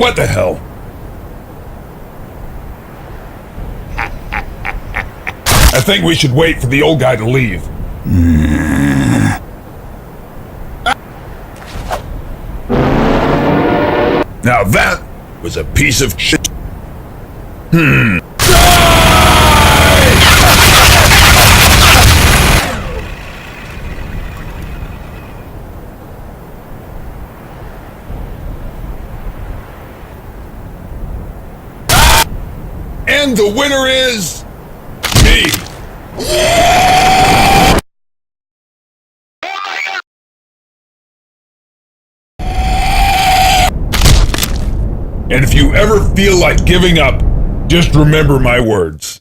What the hell? I think we should wait for the old guy to leave. Now that was a piece of shit. And the winner is me. And if you ever feel like giving up, just remember my words.